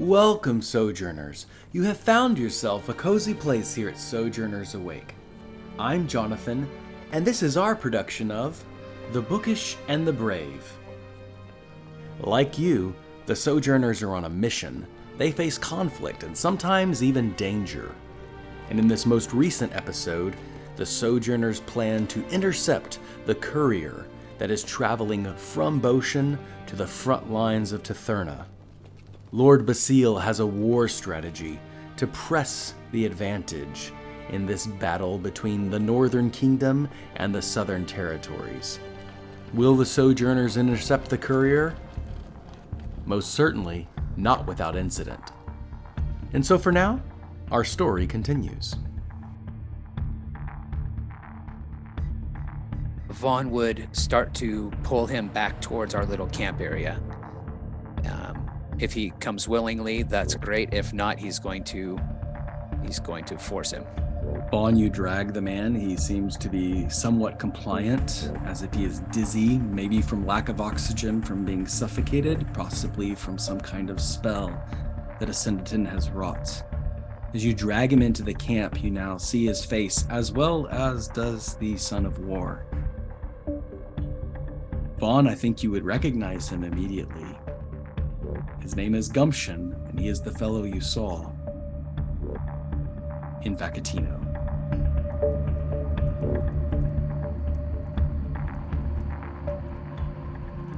Welcome, Sojourners. You have found yourself a cozy place here at Sojourners Awake. I'm Jonathan, and this is our production of The Bookish and the Brave. Like you, the Sojourners are on a mission. They face conflict and sometimes even danger. And in this most recent episode, the Sojourners plan to intercept the courier that is traveling from Bochen to the front lines of Tetherna. Lord Basile has a war strategy to press the advantage in this battle between the Northern Kingdom and the Southern Territories. Will the Sojourners intercept the courier? Most certainly not without incident. And so for now, our story continues. Vaughn would start to pull him back towards our little camp area. If he comes willingly, that's great. If not, he's going to force him. Vaughn, you drag the man. He seems to be somewhat compliant, as if he is dizzy, maybe from lack of oxygen, from being suffocated, possibly from some kind of spell that Asyndeton has wrought. As you drag him into the camp, you now see his face, as well as does the Son of War. Vaughn, I think you would recognize him immediately. His name is Gumption, and he is the fellow you saw in Vacatino.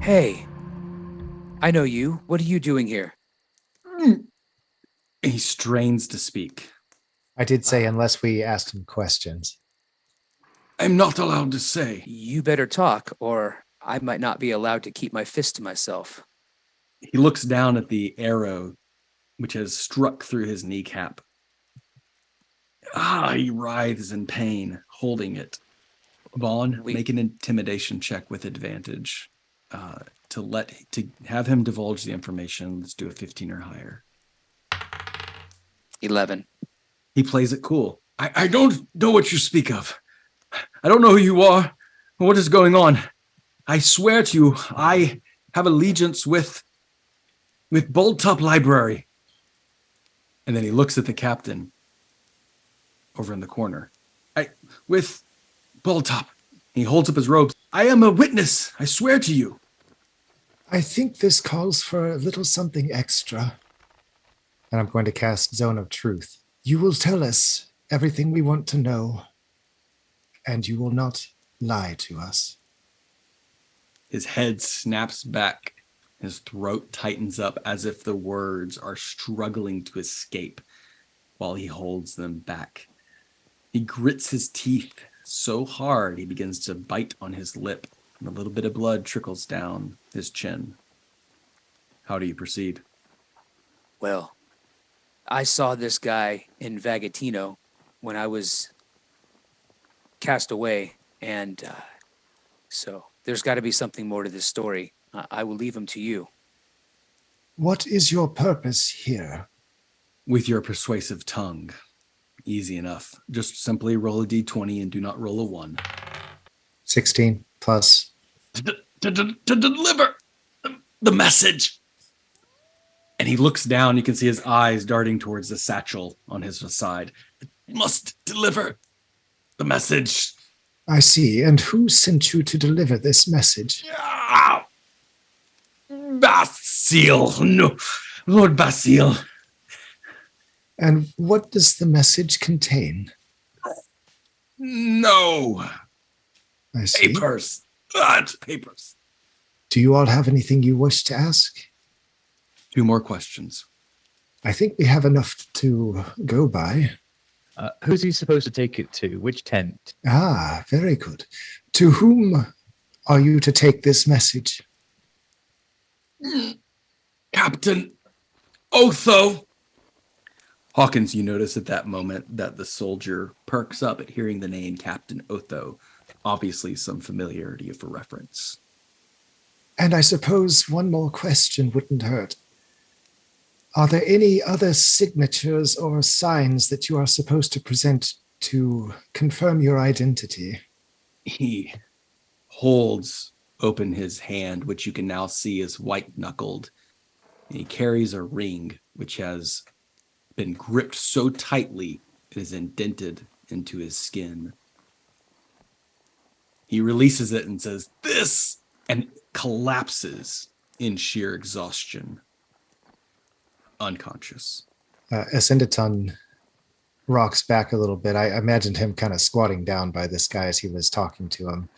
Hey, I know you. What are you doing here? He strains to speak. I did say unless we asked him questions. I'm not allowed to say. You better talk, or I might not be allowed to keep my fist to myself. He looks down at the arrow, which has struck through his kneecap. He writhes in pain, holding it. Vaughn, make an intimidation check with advantage to have him divulge the information. Let's do a 15 or higher. 11. He plays it cool. I don't know what you speak of. I don't know who you are or what is going on. I swear to you, I have allegiance with Boldtop Library. And then he looks at the captain over in the corner. With Boldtop. He holds up his robes. I am a witness. I swear to you. I think this calls for a little something extra. And I'm going to cast Zone of Truth. You will tell us everything we want to know, and you will not lie to us. His head snaps back. His throat tightens up as if the words are struggling to escape while he holds them back. He grits his teeth so hard he begins to bite on his lip, and a little bit of blood trickles down his chin. How do you proceed? Well, I saw this guy in Vagatino when I was cast away, and so there's got to be something more to this story. I will leave him to you. What is your purpose here? With your persuasive tongue. Easy enough. Just simply roll a d20 and do not roll a 1. 16 plus. To deliver the message. And he looks down. You can see his eyes darting towards the satchel on his side. Must deliver the message. I see. And who sent you to deliver this message? Basile. No, Lord Basile. And what does the message contain? No. I see. Papers. It's papers. Do you all have anything you wish to ask? 2 more questions. I think we have enough to go by. Who's he supposed to take it to? Which tent? Very good. To whom are you to take this message? Captain Otho. Hawkins, you notice at that moment that the soldier perks up at hearing the name Captain Otho. Obviously some familiarity of a reference. And I suppose one more question wouldn't hurt. Are there any other signatures or signs that you are supposed to present to confirm your identity? He holds open his hand, which you can now see is white-knuckled. And he carries a ring which has been gripped so tightly it is indented into his skin. He releases it and says, "This!" and collapses in sheer exhaustion, unconscious. Asyndeton rocks back a little bit. I imagined him kind of squatting down by this guy as he was talking to him.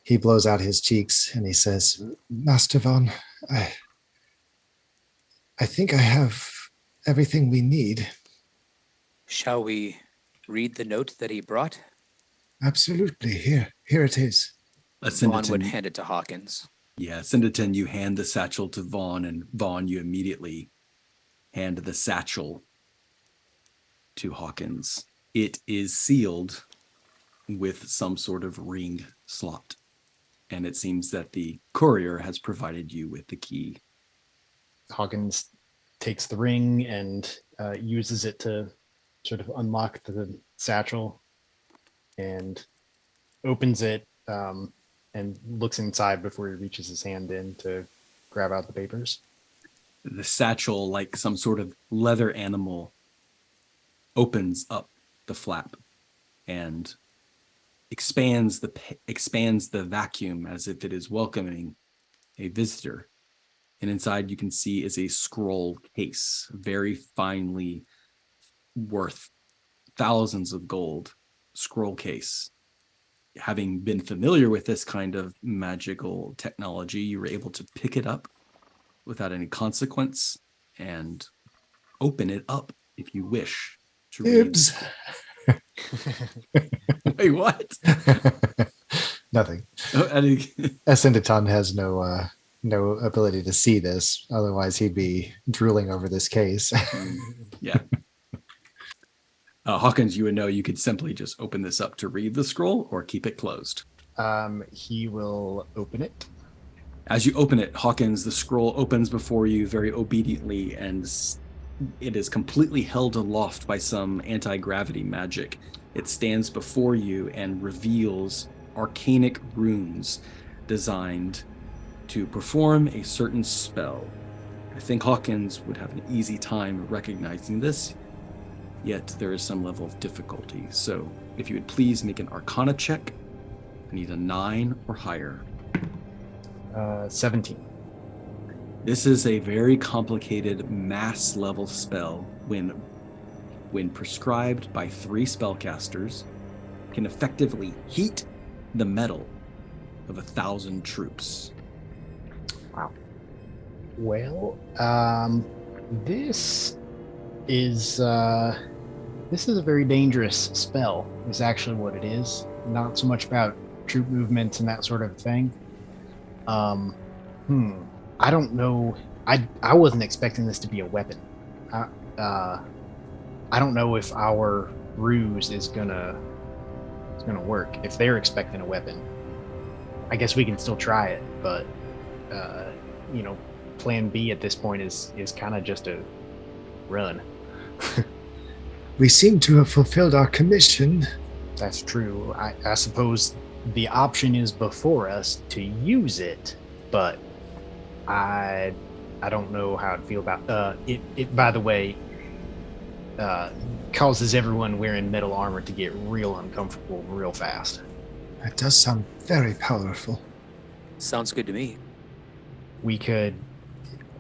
He blows out his cheeks and he says, "Master Von, I think I have everything we need." Shall we read the note that he brought? Absolutely. Here it is. Vaughn would hand it to Hawkins. Yeah, Asyndeton, you hand the satchel to Vaughn, and Vaughn, you immediately hand the satchel to Hawkins. It is sealed with some sort of ring slot, and it seems that the courier has provided you with the key. Hawkins takes the ring and uses it to sort of unlock the satchel and opens it and looks inside before he reaches his hand in to grab out the papers. The satchel, like some sort of leather animal, opens up the flap and expands the vacuum as if it is welcoming a visitor. And inside you can see is a scroll case, very finely worth thousands of gold scroll case. Having been familiar with this kind of magical technology, you were able to pick it up without any consequence and open it up if you wish to read. Wait, what? Nothing. Oh, Asyndeton has no ability to see this. Otherwise, he'd be drooling over this case. Yeah. Hawkins, you would know you could simply just open this up to read the scroll or keep it closed. He will open it. As you open it, Hawkins, the scroll opens before you very obediently, and it is completely held aloft by some anti-gravity magic. It stands before you and reveals arcanic runes designed to perform a certain spell. I think Hawkins would have an easy time recognizing this, yet there is some level of difficulty. So if you would please make an Arcana check. I need a 9 or higher. 17. This is a very complicated mass level spell when prescribed by 3 spellcasters, can effectively heat the metal of 1,000 troops. Wow. Well, this is a very dangerous spell, is actually what it is. Not so much about troop movements and that sort of thing. I don't know. I wasn't expecting this to be a weapon. I don't know if our ruse is gonna work. If they're expecting a weapon, I guess we can still try it. But Plan B at this point is kind of just a run. We seem to have fulfilled our commission. That's true. I suppose the option is before us to use it, but I don't know how I'd feel about it. By the way, causes everyone wearing metal armor to get real uncomfortable real fast. That does sound very powerful. Sounds good to me. We could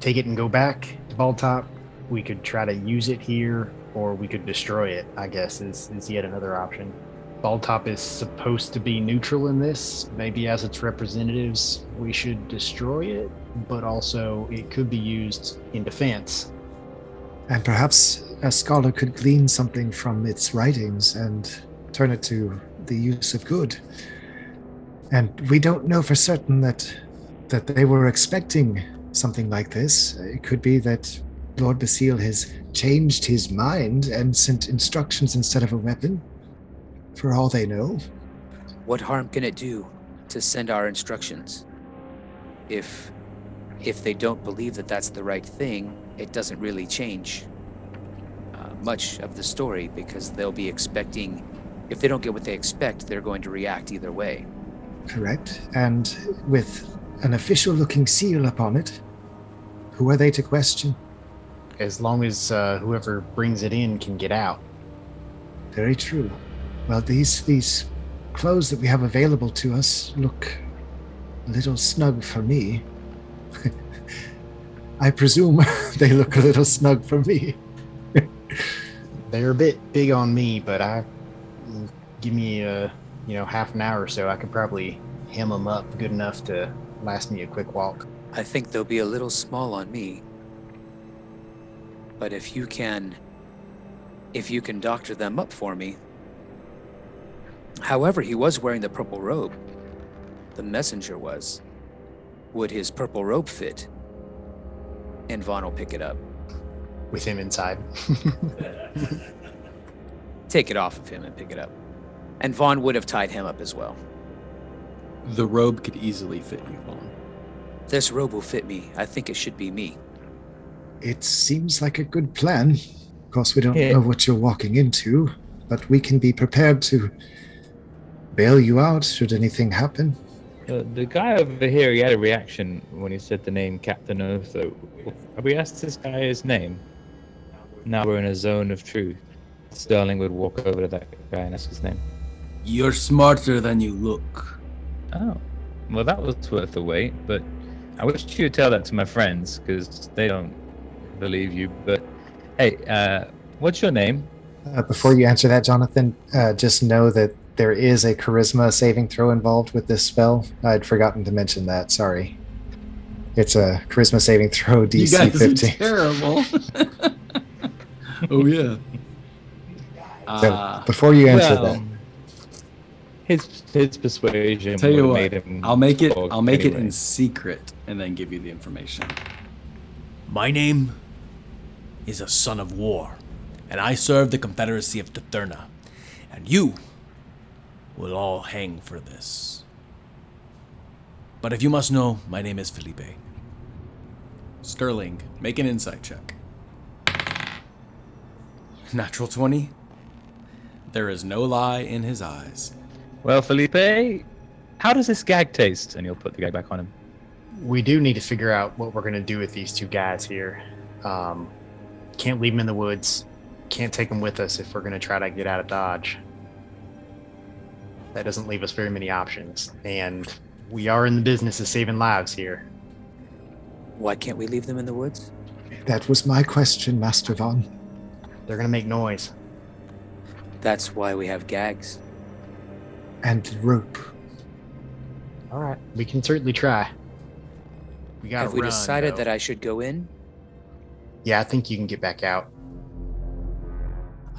take it and go back to Balltop. We could try to use it here, or we could destroy it, I guess, is yet another option. Balltop is supposed to be neutral in this. Maybe as its representatives, we should destroy it, but also it could be used in defense. And perhaps a scholar could glean something from its writings and turn it to the use of good. And we don't know for certain that they were expecting something like this. It could be that Lord Basile has changed his mind and sent instructions instead of a weapon, for all they know. What harm can it do to send our instructions? If they don't believe that that's the right thing, it doesn't really change much of the story, because they'll be expecting, if they don't get what they expect, they're going to react either way. Correct. And with an official-looking seal upon it, Who are they to question? As long as whoever brings it in can get out. Very true. Well, these clothes that we have available to us look a little snug for me. I presume they look a little snug for me. They're a bit big on me, but give me half an hour or so. I could probably hem them up good enough to last me a quick walk. I think they'll be a little small on me. But if you can doctor them up for me. However, he was wearing the purple robe. The messenger was. Would his purple robe fit? And Vaughn will pick it up. With him inside. Take it off of him and pick it up. And Vaughn would have tied him up as well. The robe could easily fit you, Vaughn. This robe will fit me. I think it should be me. It seems like a good plan. Of course, we don't Yeah. know what you're walking into, but we can be prepared to bail you out should anything happen. The guy over here, he had a reaction when he said the name Captain Otho. Have we asked this guy his name? Now we're in a zone of truth. Sterling would walk over to that guy and ask his name. You're smarter than you look. Oh, well, that was worth the wait, but I wish you'd tell that to my friends, because they don't believe you. But, hey, what's your name? Before you answer that, Jonathan, just know that there is a charisma saving throw involved with this spell. I'd forgotten to mention that. Sorry. It's a charisma saving throw DC You guys 15. are terrible. Oh yeah. So before you answer that, His persuasion Tell you would what, have made him I'll make it anyway. in secret and then give you the information. My name is a son of war, and I serve the Confederacy of Tetherna, and you will all hang for this. But if you must know, my name is Felipe. Sterling, make an insight check. Natural 20. There is no lie in his eyes. Well, Felipe, how does this gag taste? And he'll put the gag back on him. We do need to figure out what we're going to do with these two guys here. Can't leave them in the woods. Can't take them with us if we're going to try to get out of Dodge. That doesn't leave us very many options. And we are in the business of saving lives here. Why can't we leave them in the woods? that was my question, Master Vaughn. They're going to make noise. That's why we have gags. And rope. All right. We can certainly try. We got to Have we decided that I should go in? Yeah, I think you can get back out.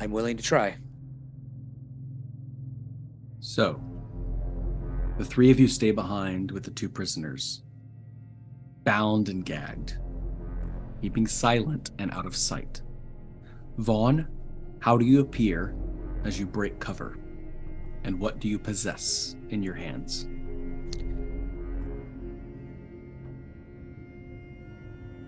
I'm willing to try. So, the three of you stay behind with the two prisoners, bound and gagged, keeping silent and out of sight. Vaughn, how do you appear as you break cover? And what do you possess in your hands?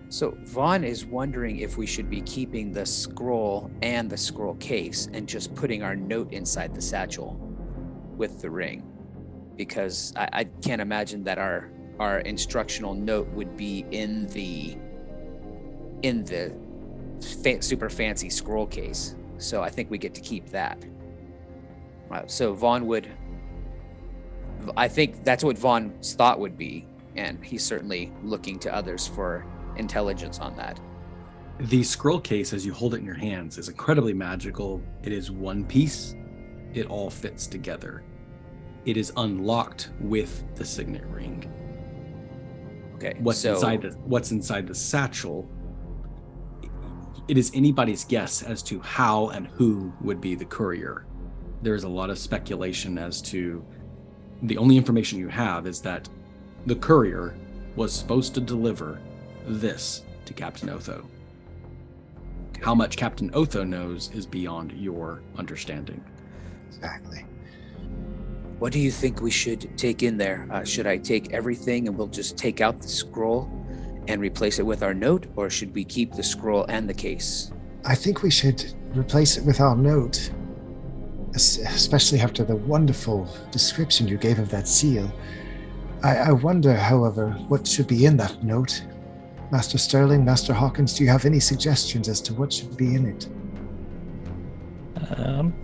So Vaughn is wondering if we should be keeping the scroll and the scroll case and just putting our note inside the satchel with the ring, because I can't imagine that our instructional note would be in the super fancy scroll case. So I think we get to keep that. So Vaughn would, I think that's what Vaughn's thought would be, and he's certainly looking to others for intelligence on that. The scroll case, as you hold it in your hands, is incredibly magical. It is one piece. It all fits together. It is unlocked with the signet ring. Okay. What's inside the satchel? It is anybody's guess as to how and who would be the courier. There's a lot of speculation as to, the only information you have is that the courier was supposed to deliver this to Captain Otho. Okay. How much Captain Otho knows is beyond your understanding. Exactly. What do you think we should take in there? Should I take everything and we'll just take out the scroll and replace it with our note, or should we keep the scroll and the case? I think we should replace it with our note, especially after the wonderful description you gave of that seal. I wonder, however, what should be in that note. Master Sterling, Master Hawkins, do you have any suggestions as to what should be in it?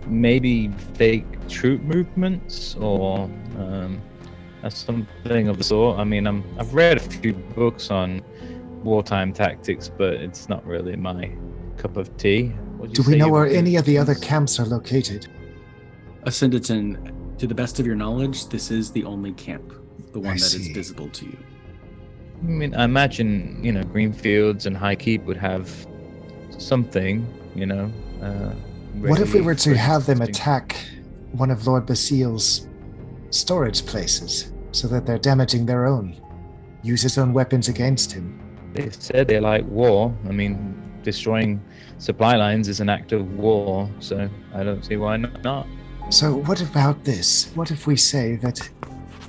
Maybe fake troop movements or something of the sort. I mean, I've read a few books on wartime tactics, but it's not really my cup of tea. Do we know where any of the other camps are located? Asyndeton, to the best of your knowledge, this is the only camp, the one that is visible to you. I mean, I imagine, Greenfields and High Keep would have something, What if we were to have them attack one of Lord Basile's storage places so that they're damaging their own? Use his own weapons against him? They said they like war. I mean, destroying supply lines is an act of war, so I don't see why not. So what about this? What if we say that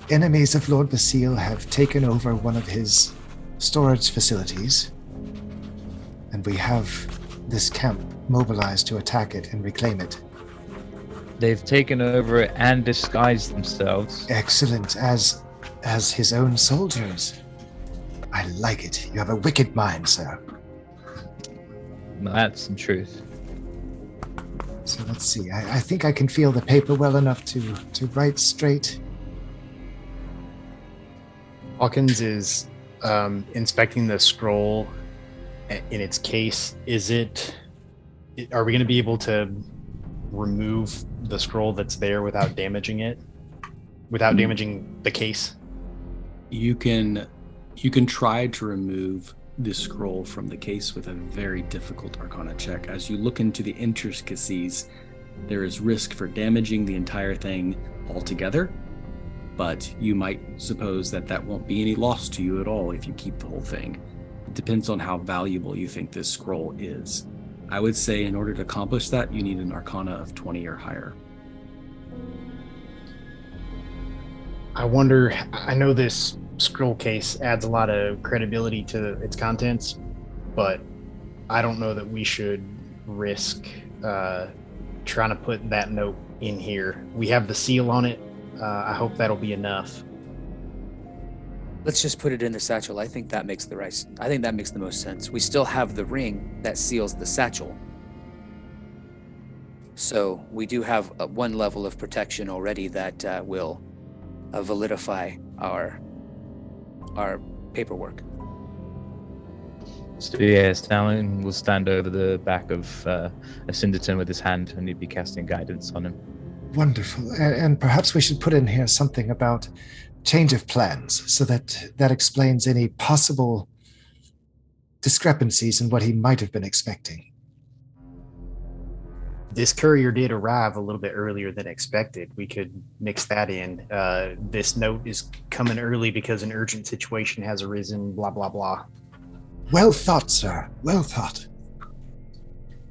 enemies of Lord Basile have taken over one of his storage facilities, and we have this camp mobilized to attack it and reclaim it? They've taken over it and disguised themselves. Excellent, as his own soldiers. I like it. You have a wicked mind, sir. That's some truth. So let's see. I think I can feel the paper well enough to write straight. Hawkins is inspecting the scroll in its case. Are we going to be able to remove the scroll that's there without damaging it? Without damaging the case? You can try to remove this scroll from the case with a very difficult Arcana check. As you look into the intricacies, there is risk for damaging the entire thing altogether, but you might suppose that won't be any loss to you at all if you keep the whole thing. It depends on how valuable you think this scroll is. I would say in order to accomplish that, you need an Arcana of 20 or higher. I wonder, I know this scroll case adds a lot of credibility to its contents, but I don't know that we should risk trying to put that note in here. We have the seal on it. I hope that'll be enough. Let's just put it in the satchel. I think that makes the most sense. We still have the ring that seals the satchel. So we do have one level of protection already that will validify our paperwork. So yeah, Stalin will stand over the back of Asyndeton with his hand, and he'd be casting guidance on him. Wonderful. And perhaps we should put in here something about change of plans, so that explains any possible discrepancies in what he might have been expecting. This courier did arrive a little bit earlier than expected. We could mix that in. This note is coming early because an urgent situation has arisen, blah, blah, blah. Well thought, sir. Well thought.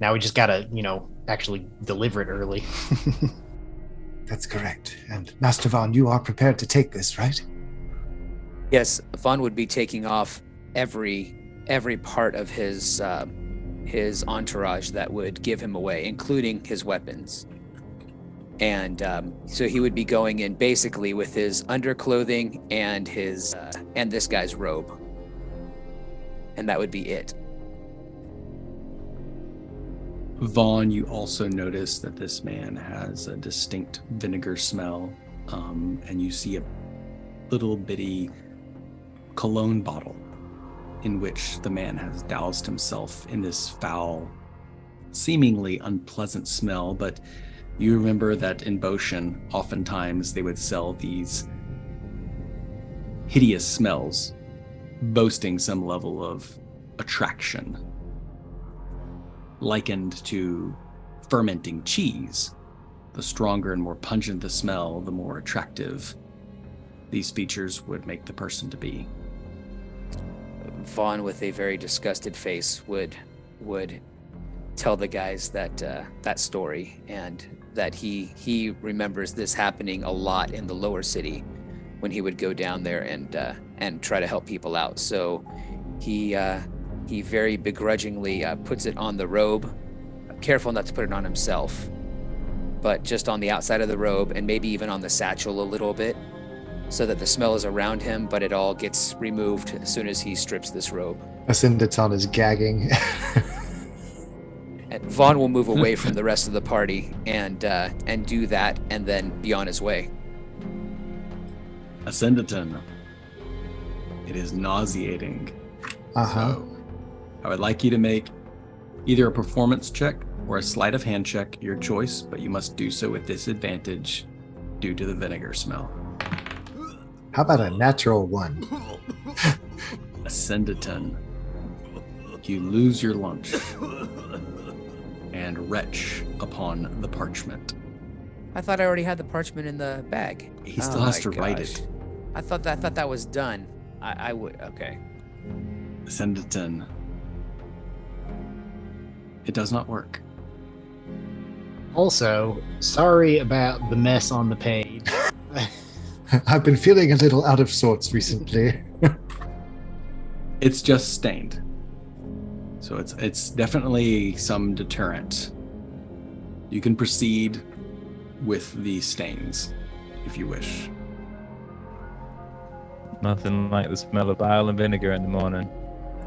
Now we just gotta, actually deliver it early. That's correct. And Master Vaughn, you are prepared to take this, right? Yes, Vaughn would be taking off every part of his entourage that would give him away, including his weapons. And so he would be going in basically with his underclothing and his and this guy's robe, and that would be it. Vaughn, you also notice that this man has a distinct vinegar smell, and you see a little bitty cologne bottle in which the man has doused himself in this foul, seemingly unpleasant smell. But you remember that in Bochen, oftentimes they would sell these hideous smells, boasting some level of attraction, likened to fermenting cheese. The stronger and more pungent the smell, the more attractive these features would make the person to be. Vaughn, with a very disgusted face, would tell the guys that story, and that he remembers this happening a lot in the lower city when he would go down there and try to help people out. So he very begrudgingly puts it on the robe, careful not to put it on himself, but just on the outside of the robe, and maybe even on the satchel a little bit, so that the smell is around him, but it all gets removed as soon as he strips this robe. Asyndeton is gagging. And Vaughn will move away from the rest of the party and do that, and then be on his way. Asyndeton. It is nauseating. So, I would like you to make either a performance check or a sleight of hand check, your choice, but you must do so with disadvantage due to the vinegar smell. How about a natural 1? Asyndeton. You lose your lunch and retch upon the parchment. I thought I already had the parchment in the bag. He still has to write it. I thought that was done. I would, okay. Asyndeton. It does not work. Also, sorry about the mess on the page. I've been feeling a little out of sorts recently. It's just stained. So it's definitely some deterrent. You can proceed with the stains if you wish. Nothing like the smell of bile and vinegar in the morning.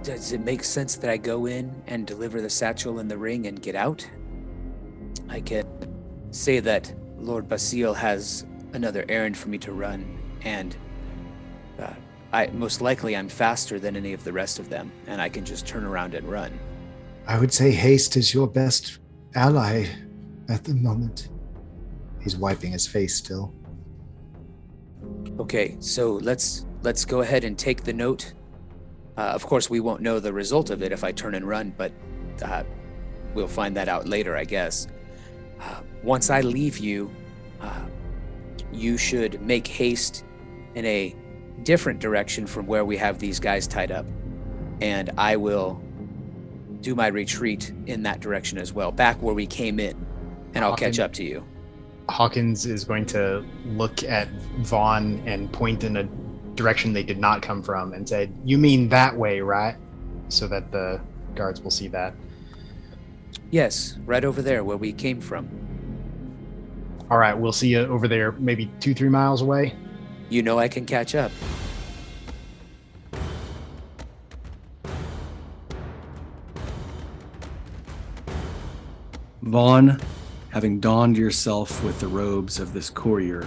Does it make sense that I go in and deliver the satchel and the ring and get out? I can say that Lord Basile has another errand for me to run, and I'm faster than any of the rest of them, and I can just turn around and run. I would say haste is your best ally at the moment. He's wiping his face still. Okay, so let's go ahead and take the note. Of course, we won't know the result of it if I turn and run, but we'll find that out later, I guess. Once I leave you, you should make haste in a different direction from where we have these guys tied up, and I will do my retreat in that direction as well, back where we came in, and I'll catch up to you. Hawkins is going to look at Vaughn and point in a direction they did not come from and say, "You mean that way, right?" So that the guards will see that. Yes, right over there where we came from. All right, we'll see you over there, maybe 2-3 miles away. You know I can catch up. Vaughn, having donned yourself with the robes of this courier,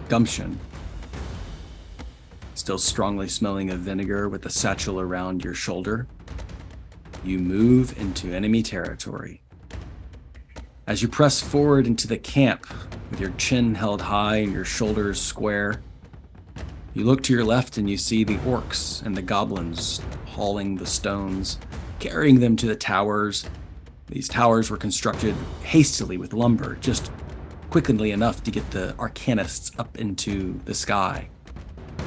Gumption, still strongly smelling of vinegar with the satchel around your shoulder, you move into enemy territory. As you press forward into the camp with your chin held high and your shoulders square, you look to your left and you see the orcs and the goblins hauling the stones, carrying them to the towers. These towers were constructed hastily with lumber, just quickly enough to get the arcanists up into the sky,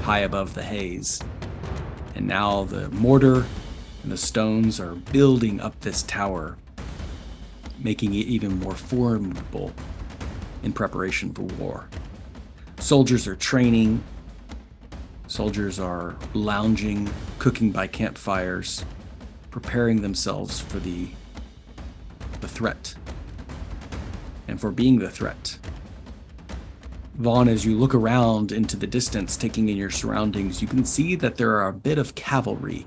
high above the haze. And now the mortar and the stones are building up this tower, making it even more formidable in preparation for war. Soldiers are training. Soldiers are lounging, cooking by campfires, preparing themselves for the threat, and for being the threat. Vaughn, as you look around into the distance, taking in your surroundings, you can see that there are a bit of cavalry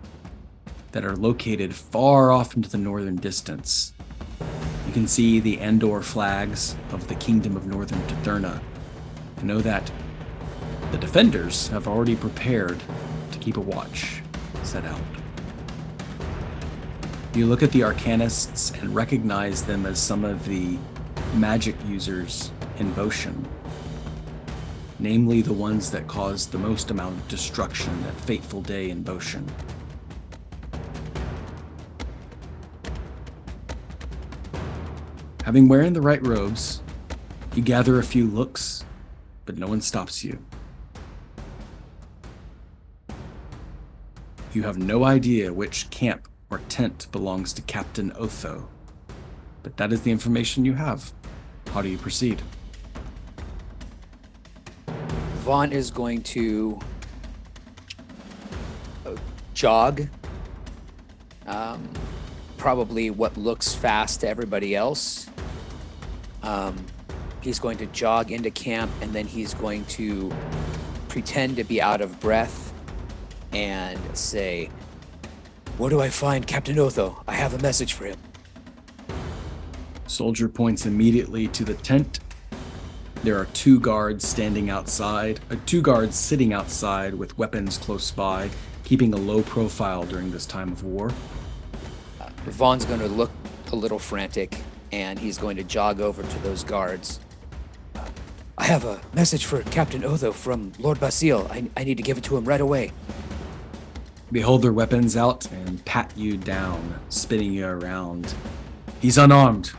that are located far off into the northern distance. You can see the Andor flags of the Kingdom of Northern Tetherna, and know that the defenders have already prepared to keep a watch set out. You look at the Arcanists and recognize them as some of the magic users in Bochen, namely the ones that caused the most amount of destruction that fateful day in Bochen. Having wearing the right robes, you gather a few looks, but no one stops you. You have no idea which camp or tent belongs to Captain Otho, but that is the information you have. How do you proceed? Vaughn is going to jog, probably what looks fast to everybody else. He's going to jog into camp, and then he's going to pretend to be out of breath and say, Where do I find Captain Otho? I have a message for him. Soldier points immediately to the tent. There are two guards sitting outside with weapons close by, keeping a low profile during this time of war. Vaughn's going to look a little frantic, and he's going to jog over to those guards. I have a message for Captain Otho from Lord Basile. I need to give it to him right away. They hold their weapons out and pat you down, spinning you around. He's unarmed.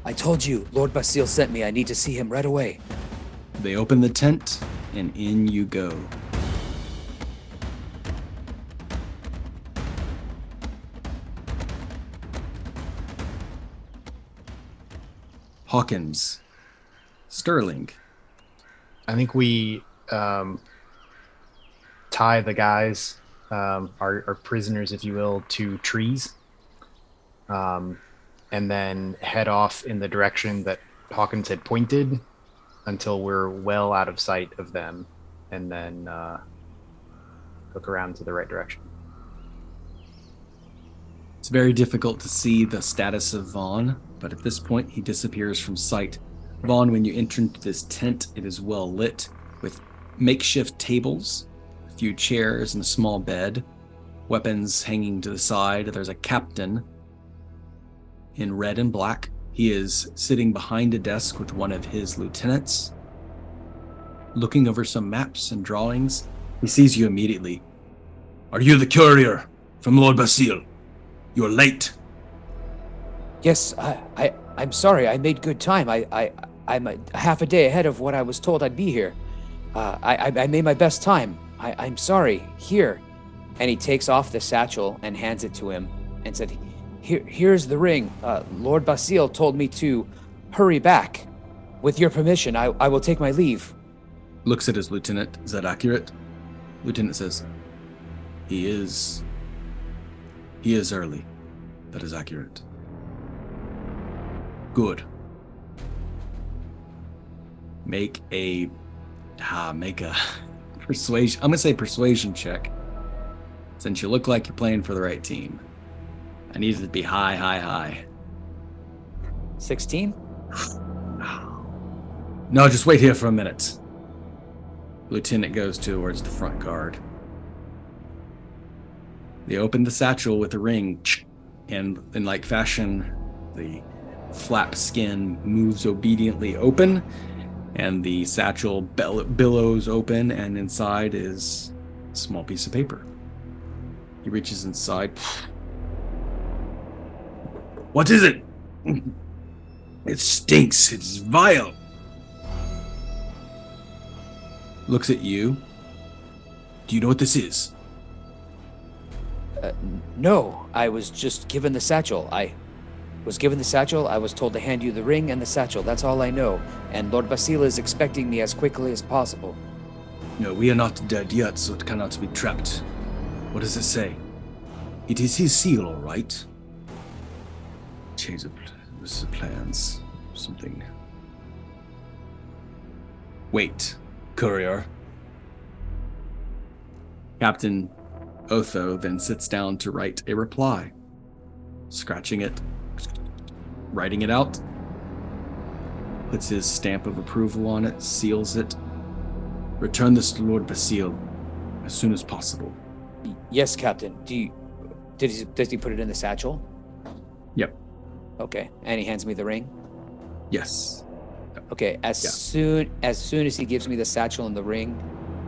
I told you, Lord Basile sent me. I need to see him right away. They open the tent, and in you go. Hawkins. Sterling. I think we tie the guys, our prisoners, if you will, to trees, and then head off in the direction that Hawkins had pointed until we're well out of sight of them, and then look around to the right direction. It's very difficult to see the status of Vaughn, but at this point he disappears from sight. Vaughn, when you enter into this tent, it is well lit with makeshift tables, a few chairs, and a small bed. Weapons hanging to the side. There's a captain in red and black. He is sitting behind a desk with one of his lieutenants, looking over some maps and drawings. He sees you immediately. Are you the courier from Lord Basile? You're late. Yes, I'm sorry. I made good time. I'm a half a day ahead of what I was told I'd be here. I made my best time. I'm sorry. Here. And he takes off the satchel and hands it to him and said, here's the ring. Lord Basile told me to hurry back. With your permission, I will take my leave. Looks at his lieutenant. Is that accurate? Lieutenant says, He is early. That is accurate. Good. Make a persuasion. I'm gonna say persuasion check. Since you look like you're playing for the right team. I need it to be high. 16? No, just wait here for a minute. Lieutenant goes towards the front guard. They open the satchel with a ring, and in like fashion, the flap skin moves obediently open, and the satchel billows open, and inside is a small piece of paper. He reaches inside. What is it? It stinks. It's vile. Looks at you. Do you know what this is? No, I was just given the satchel. I was given the satchel. I was told to hand you the ring and the satchel. That's all I know. And Lord Basile is expecting me as quickly as possible. No, we are not dead yet, so it cannot be trapped. What does it say? It is his seal, all right. Change the plans. Something. Wait, courier. Captain Otho then sits down to write a reply. Scratching it, writing it out, puts his stamp of approval on it, seals it. Return this to Lord Basile as soon as possible. Yes, Captain. Does he put it in the satchel? Yep. Okay. And he hands me the ring? Yes. Okay. As soon as he gives me the satchel and the ring,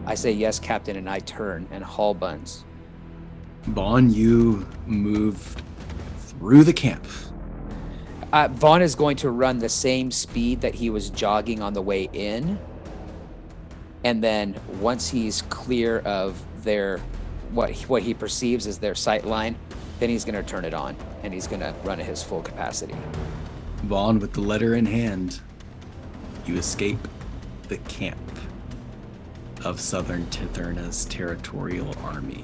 I say yes, Captain, and I turn and haul buns. Vaughn, you move through the camp. Vaughn is going to run the same speed that he was jogging on the way in. And then once he's clear of their what he perceives as their sight line, then he's going to turn it on and he's going to run at his full capacity. Vaughn, with the letter in hand, you escape the camp of Southern Titherna's territorial army.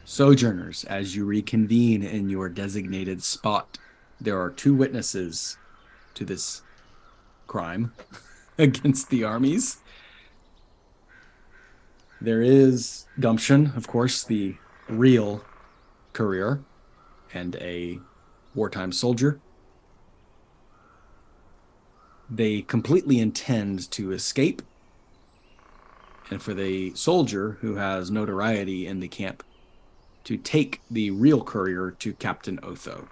Sojourners, as you reconvene in your designated spot, there are 2 witnesses to this crime against the armies. There is Gumption, of course, the real courier and a wartime soldier. They completely intend to escape. And for the soldier who has notoriety in the camp, to take the real courier to Captain Otho.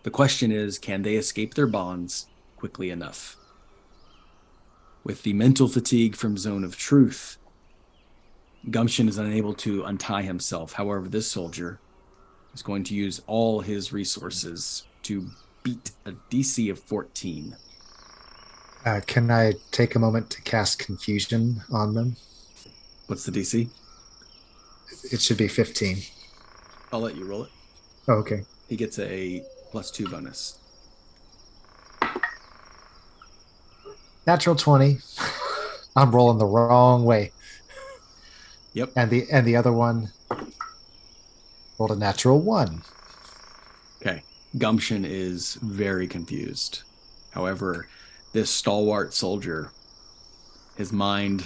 The question is, can they escape their bonds quickly enough? With the mental fatigue from Zone of Truth, Gumption is unable to untie himself. However, this soldier is going to use all his resources to beat a DC of 14. Can I take a moment to cast confusion on them? What's the DC? It should be 15. I'll let you roll it. Oh, okay. He gets a +2 bonus. Natural 20. I'm rolling the wrong way. Yep. And the other one rolled a natural 1. Okay. Gumption is very confused. However, this stalwart soldier, his mind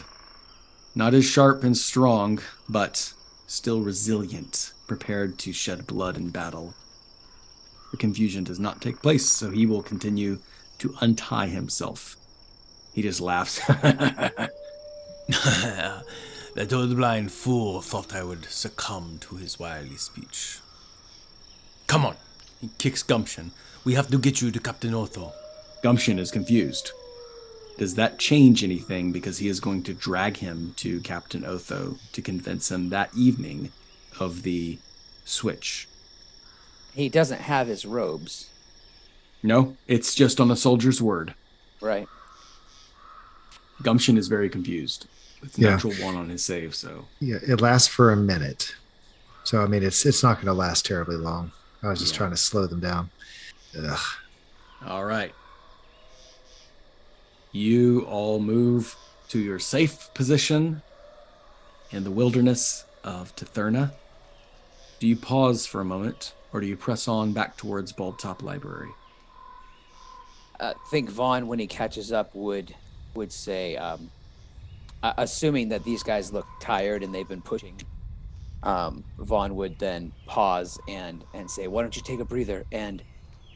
not as sharp and strong, but still resilient, prepared to shed blood in battle. The confusion does not take place, so he will continue to untie himself. He just laughs. That old blind fool thought I would succumb to his wily speech. Come on. He kicks Gumption. We have to get you to Captain Otho. Gumption is confused. Does that change anything? Because he is going to drag him to Captain Otho to convince him that evening of the switch. He doesn't have his robes, No, it's just on a soldier's word. right? Gumption is very confused. It's Yeah. natural 1 on his save, so. Yeah, it lasts for a minute. So I mean it's not going to last terribly long. I was just trying to slow them down. Ugh. All right. You all move to your safe position in the wilderness of Titherna. Do you pause for a moment, or do you press on back towards Baldtop Library? I think Vaughn, when he catches up, would say, assuming that these guys look tired and they've been pushing, Vaughn would then pause and say, "Why don't you take a breather?" And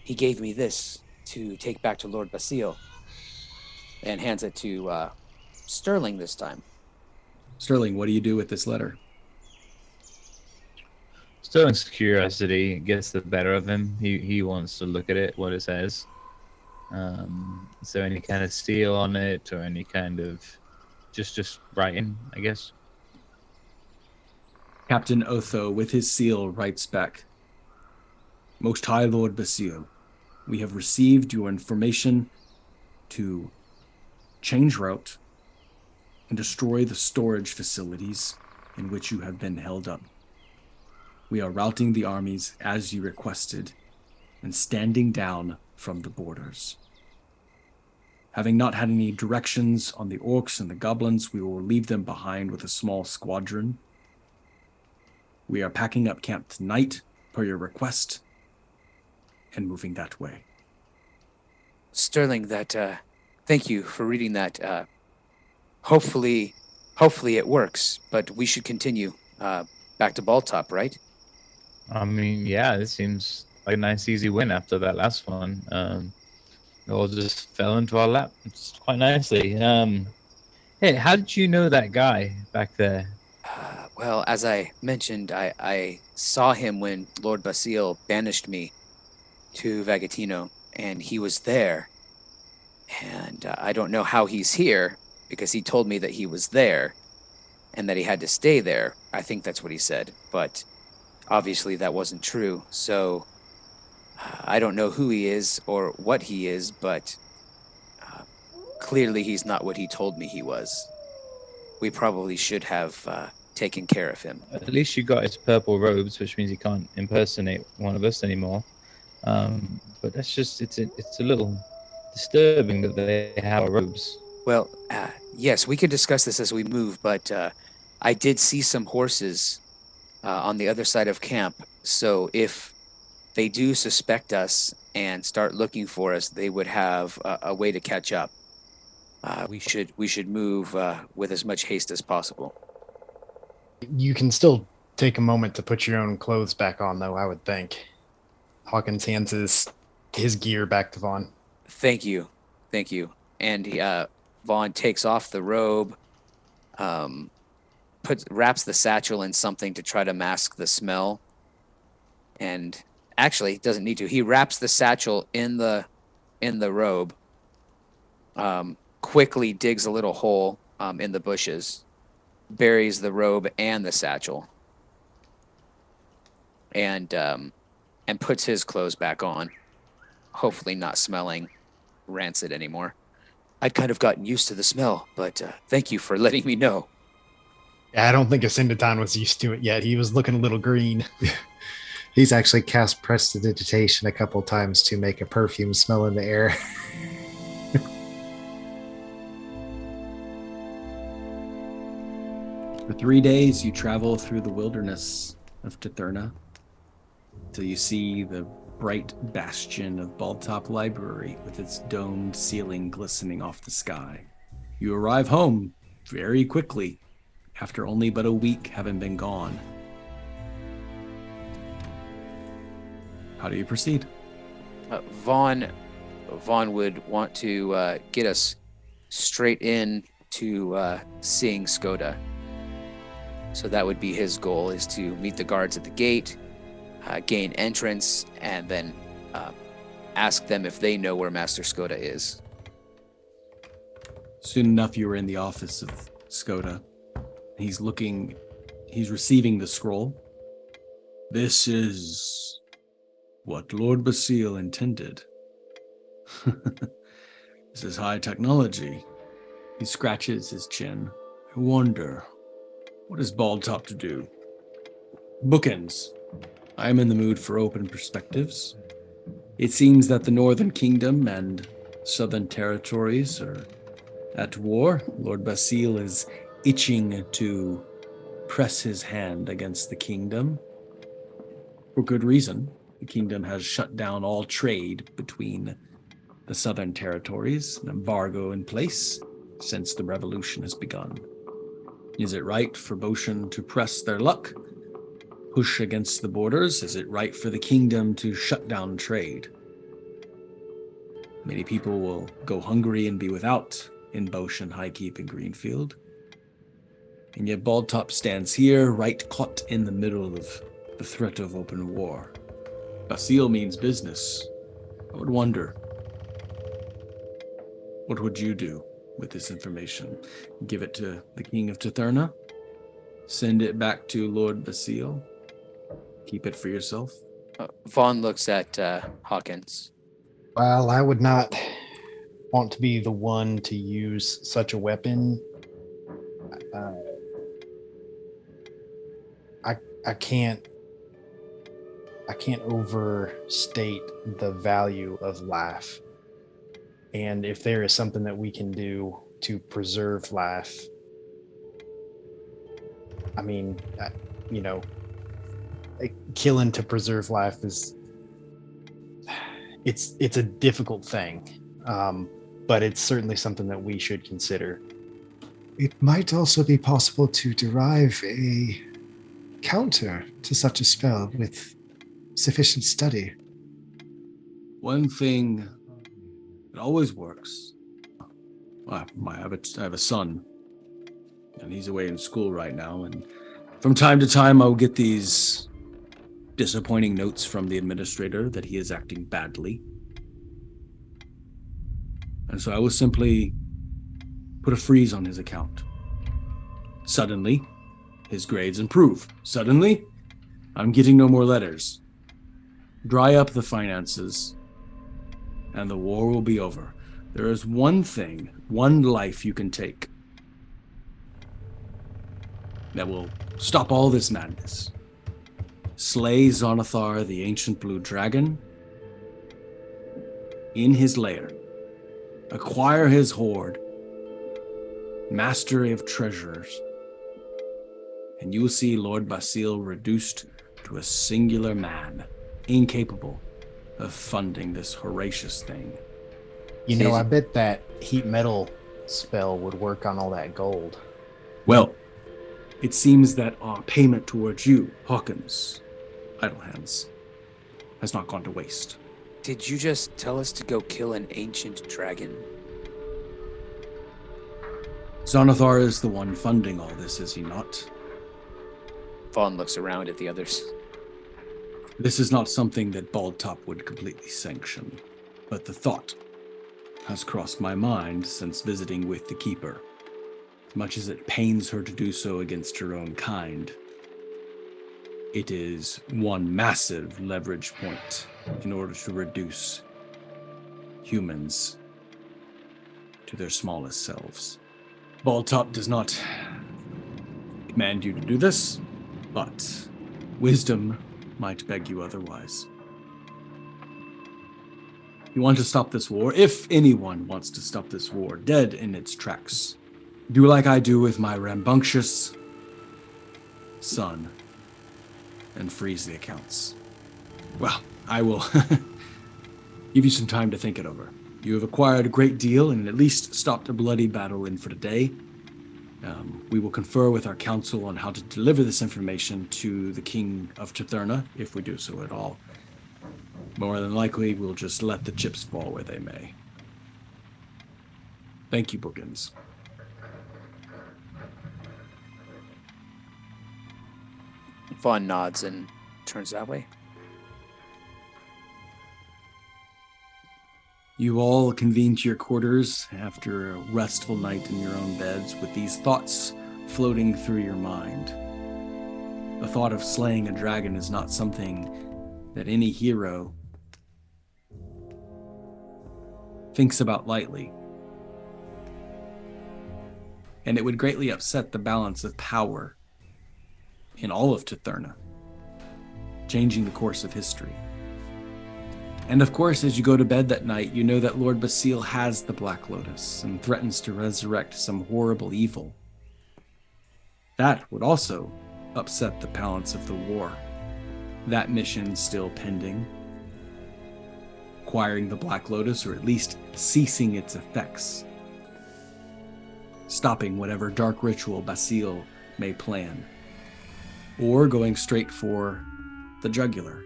he gave me this to take back to Lord Basile, and hands it to Sterling this time. Sterling, what do you do with this letter? Sterling's curiosity gets the better of him. He wants to look at it, what it says. Is there any kind of seal on it, or any kind of just writing, I guess? Captain Otho, with his seal, writes back, "Most High Lord Basile, we have received your information to change route and destroy the storage facilities in which you have been held up. We are routing the armies as you requested and standing down from the borders. Having not had any directions on the orcs and the goblins, we will leave them behind with a small squadron. We are packing up camp tonight per your request and moving that way." Sterling, thank you for reading that. Hopefully it works, but we should continue back to Baldtop, right? I mean, yeah, it seems like a nice, easy win after that last one. It all just fell into our lap quite nicely. Hey, how did you know that guy back there? Well, as I mentioned, I saw him when Lord Basile banished me to Vagatino, and he was there. And I don't know how he's here, because he told me that he was there and that he had to stay there. I think that's what he said, but obviously that wasn't true. So I don't know who he is or what he is, but clearly he's not what he told me he was. We probably should have taken care of him. At least you got his purple robes, which means he can't impersonate one of us anymore. But that's just, it's a little disturbing that they have our robes. Well, yes, we could discuss this as we move, but I did see some horses on the other side of camp. So if they do suspect us and start looking for us, they would have a way to catch up. We should move with as much haste as possible. You can still take a moment to put your own clothes back on, though, I would think. Hawkins hands his gear back to Vaughn. Thank you. And Vaughn takes off the robe, wraps the satchel in something to try to mask the smell. And actually, doesn't need to. He wraps the satchel in the robe. Quickly digs a little hole in the bushes, buries the robe and the satchel, and puts his clothes back on. Hopefully, not smelling rancid anymore. I'd kind of gotten used to the smell, but thank you for letting me know. I don't think Asyndeton was used to it yet. He was looking a little green. He's actually cast prestidigitation a couple times to make a perfume smell in the air. For 3 days, you travel through the wilderness of Tetherna till you see the bright bastion of Baldtop Library with its domed ceiling glistening off the sky. You arrive home very quickly, after only but a week having been gone. How do you proceed? Vaughn would want to get us straight in to seeing Skoda. So that would be his goal, is to meet the guards at the gate, gain entrance, and then ask them if they know where Master Skoda is. Soon enough, you were in the office of Skoda. He's receiving the scroll. This is what Lord Basile intended. This is high technology. He scratches his chin. I wonder, what is Baldtop to do? Bookends. I am in the mood for open perspectives. It seems that the Northern Kingdom and Southern Territories are at war. Lord Basile is itching to press his hand against the kingdom. For good reason. The kingdom has shut down all trade between the Southern Territories, an embargo in place since the revolution has begun. Is it right for Bochen to press their luck, push against the borders? Is it right for the kingdom to shut down trade? Many people will go hungry and be without in Bochen, Highkeep, and Greenfield. And yet Baldtop stands here, right caught in the middle of the threat of open war. Basile means business. I would wonder, what would you do with this information? Give it to the King of Tetherna? Send it back to Lord Basile? Keep it for yourself? Vaughn looks at Hawkins. Well, I would not want to be the one to use such a weapon. I can't overstate the value of life. And if there is something that we can do to preserve life, I mean, killing to preserve life it's a difficult thing, but it's certainly something that we should consider. It might also be possible to derive a counter to such a spell with sufficient study. One thing that always works. I have a son, and he's away in school right now, and from time to time I'll get these disappointing notes from the administrator that he is acting badly. And so I will simply put a freeze on his account. Suddenly, his grades improve. Suddenly, I'm getting no more letters. Dry up the finances, and the war will be over. There is one thing, one life you can take that will stop all this madness. Slay Zonathar, the ancient blue dragon, in his lair. Acquire his hoard. Mastery of treasures. and you will see Lord Basile reduced to a singular man, incapable of funding this Horatius thing. You know, I bet that heat metal spell would work on all that gold. Well, it seems that our payment towards you, Hawkins Idlehands, has not gone to waste. Did you just tell us to go kill an ancient dragon? Xanathar is the one funding all this, is he not? Vaughn looks around at the others. This is not something that Baldtop would completely sanction, but the thought has crossed my mind since visiting with the Keeper. Much as it pains her to do so against her own kind, it is one massive leverage point in order to reduce humans to their smallest selves. Baldtop does not command you to do this, but wisdom might beg you otherwise. You want to stop this war, if anyone wants to stop this war dead in its tracks, do like I do with my rambunctious son and freeze the accounts. Well, I will give you some time to think it over. You have acquired a great deal and at least stopped a bloody battle in for today. We will confer with our council on how to deliver this information to the King of Titherna, if we do so at all. More than likely, we'll just let the chips fall where they may. Thank you, Bookins. Vaughn nods and turns that way. You all convene to your quarters after a restful night in your own beds with these thoughts floating through your mind. The thought of slaying a dragon is not something that any hero thinks about lightly. And it would greatly upset the balance of power in all of Titherna, changing the course of history. And of course, as you go to bed that night, you know that Lord Basile has the Black Lotus and threatens to resurrect some horrible evil. That would also upset the balance of the war. That mission still pending. Acquiring the Black Lotus, or at least ceasing its effects. Stopping whatever dark ritual Basile may plan. Or going straight for the jugular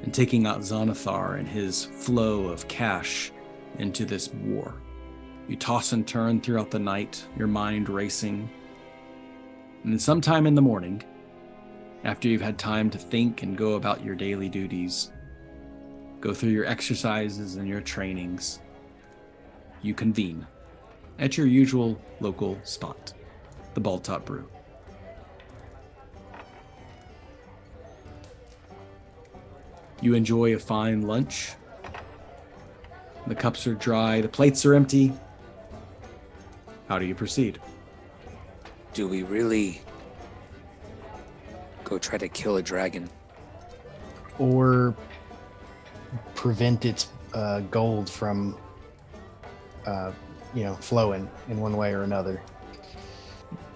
and taking out Xanathar and his flow of cash into this war. You toss and turn throughout the night, your mind racing. And then sometime in the morning, after you've had time to think and go about your daily duties, go through your exercises and your trainings, you convene at your usual local spot, the Baldtop Brew. You enjoy a fine lunch. The cups are dry, the plates are empty. How do you proceed? Do we really go try to kill a dragon? Or prevent its gold from, flowing in one way or another?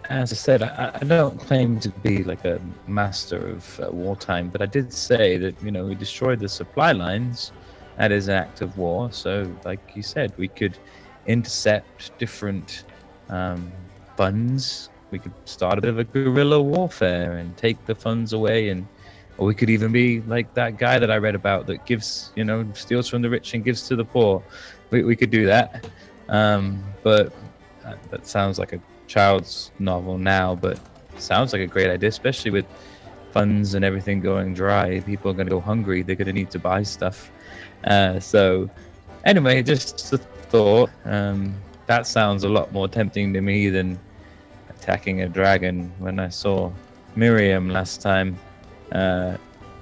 As I said, I don't claim to be like a master of wartime, but I did say that, we destroyed the supply lines. That is an act of war. So, like you said, we could intercept different funds. We could start a bit of a guerrilla warfare and take the funds away. Or we could even be like that guy that I read about that gives, steals from the rich and gives to the poor. We could do that. But that sounds like a child's novel now, but sounds like a great idea, especially with funds and everything going dry. People are going to go hungry. They're going to need to buy stuff. So anyway, just a thought. That sounds a lot more tempting to me than attacking a dragon. When I saw Miriam last time,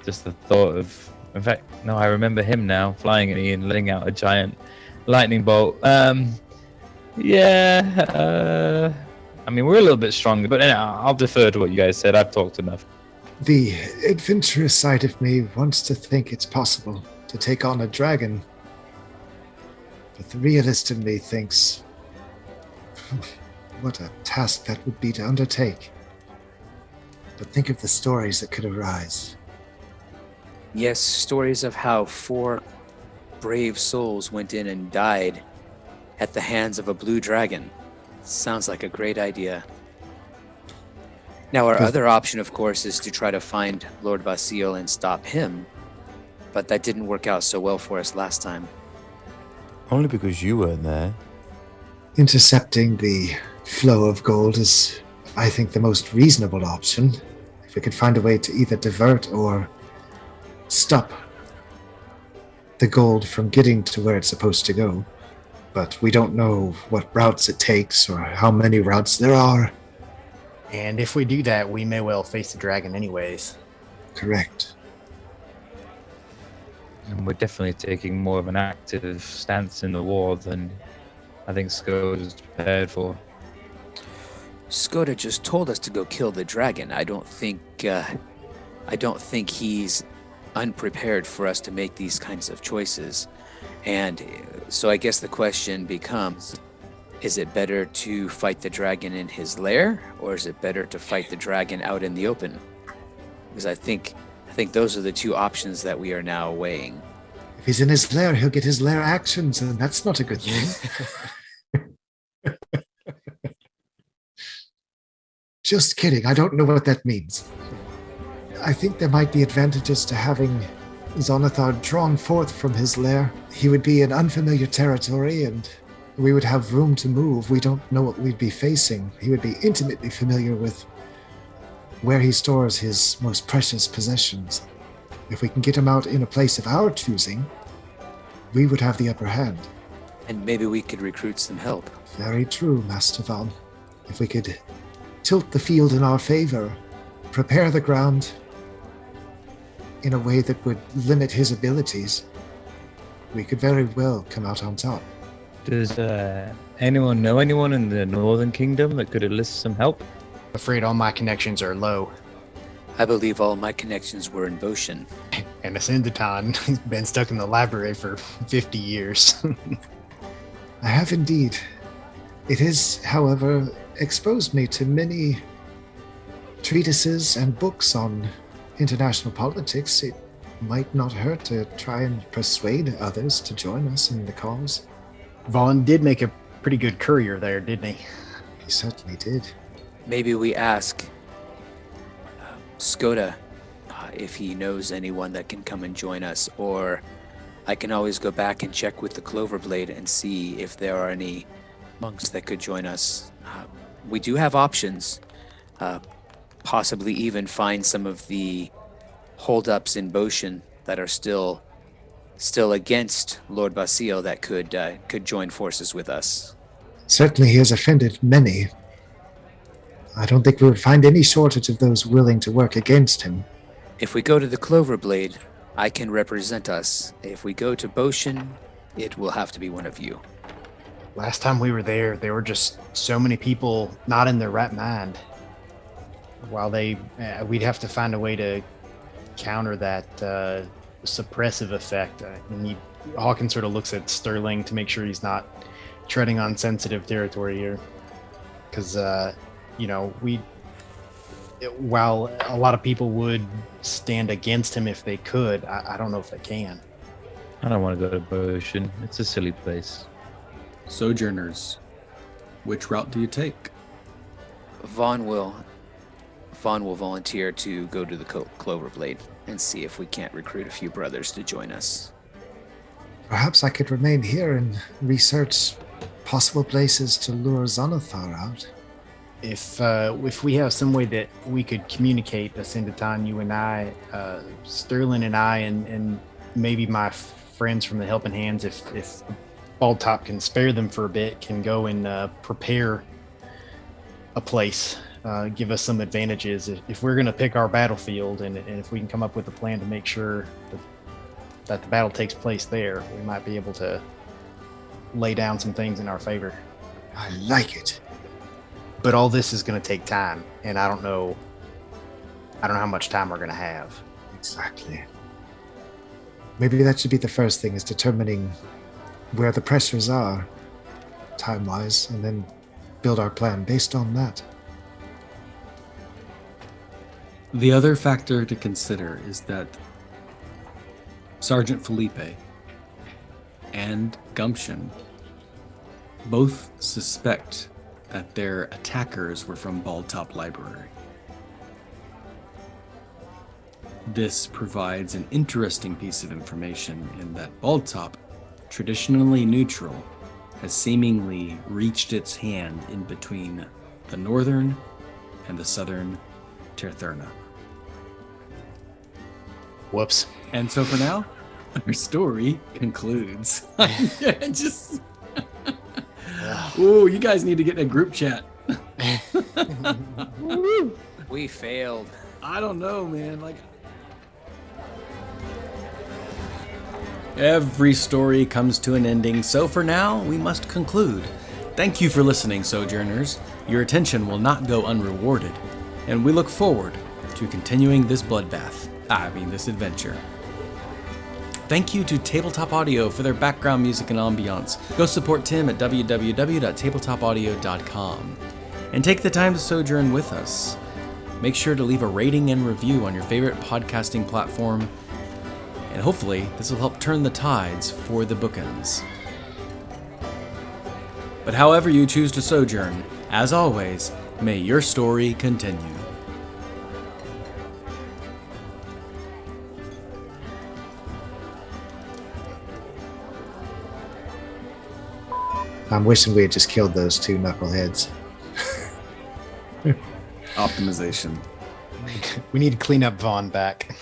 just the thought of, in fact, no, I remember him now flying at me and letting out a giant lightning bolt. We're a little bit stronger, but I'll defer to what you guys said. I've talked enough. The adventurous side of me wants to think it's possible to take on a dragon, but the realist in me thinks, what a task that would be to undertake. But think of the stories that could arise. Yes, stories of how 4 brave souls went in and died at the hands of a blue dragon. Sounds like a great idea. Now, our other option, of course, is to try to find Lord Basile and stop him, but that didn't work out so well for us last time. Only because you weren't there. Intercepting the flow of gold is, I think, the most reasonable option. If we could find a way to either divert or stop the gold from getting to where it's supposed to go. But we don't know what routes it takes or how many routes there are. And if we do that, we may well face the dragon anyways. Correct. And we're definitely taking more of an active stance in the war than I think Skoda's prepared for. Skoda just told us to go kill the dragon. I don't think he's unprepared for us to make these kinds of choices. And so I guess the question becomes, is it better to fight the dragon in his lair, or is it better to fight the dragon out in the open? Because I think those are the two options that we are now weighing. If he's in his lair, he'll get his lair actions, and that's not a good thing. Just kidding. I don't know what that means. I think there might be advantages to having Zonathar drawn forth from his lair. He would be in unfamiliar territory, and we would have room to move. We don't know what we'd be facing. He would be intimately familiar with where he stores his most precious possessions. If we can get him out in a place of our choosing, we would have the upper hand. And maybe we could recruit some help. Very true, Master Von. If we could tilt the field in our favor, prepare the ground in a way that would limit his abilities, we could very well come out on top. Does anyone know anyone in the Northern Kingdom that could enlist some help? Afraid all my connections are low. I believe all my connections were in Bochen. And Asyndeton has been stuck in the library for 50 years. I have indeed. It has, however, exposed me to many treatises and books on international politics. It might not hurt to try and persuade others to join us in the cause. Vaughn did make a pretty good courier there, didn't he? He certainly did. Maybe we ask Skoda if he knows anyone that can come and join us, or I can always go back and check with the Cloverblade and see if there are any monks that could join us. We do have options. Possibly even find some of the holdups in Bochen that are still against Lord Basile that could join forces with us. Certainly he has offended many. I don't think we would find any shortage of those willing to work against him. If we go to the Cloverblade, I can represent us. If we go to Bochen, it will have to be one of you. Last time we were there were just so many people not in their right mind. While we'd have to find a way to counter that suppressive effect. Hawkins sort of looks at Sterling to make sure he's not treading on sensitive territory here. Because, while a lot of people would stand against him if they could, I don't know if they can. I don't want to go to Bochen. It's a silly place. Sojourners, which route do you take? Vaughn will volunteer to go to the Cloverblade and see if we can't recruit a few brothers to join us. Perhaps I could remain here and research possible places to lure Zonathar out. If we have some way that we could communicate, Asyndeton, you and I, Sterling and I, and maybe my friends from the Helping Hands, if Baldtop can spare them for a bit, can go and prepare a place, give us some advantages. If we're going to pick our battlefield, and if we can come up with a plan to make sure that the battle takes place there, we might be able to lay down some things in our favor. I like it. But all this is going to take time, and I don't know how much time we're going to have. Exactly. Maybe that should be the first thing, is determining where the pressures are, time-wise, and then build our plan based on that. The other factor to consider is that Sergeant Felipe and Gumption both suspect that their attackers were from Baldtop Library. This provides an interesting piece of information in that Baldtop, traditionally neutral, has seemingly reached its hand in between the northern and the southern Tertherna. Whoops. And so for now, our story concludes. Just ooh, you guys need to get in a group chat. We failed. I don't know, man. Like, every story comes to an ending, so for now, we must conclude. Thank you for listening, Sojourners. Your attention will not go unrewarded, and we look forward to continuing this this adventure. Thank you to Tabletop Audio for their background music and ambiance. Go support Tim at www.tabletopaudio.com. And take the time to sojourn with us. Make sure to leave a rating and review on your favorite podcasting platform. And hopefully, this will help turn the tides for the bookends. But however you choose to sojourn, as always, may your story continue. I'm wishing we had just killed those two knuckleheads. Optimization. We need to clean up Vaughn back.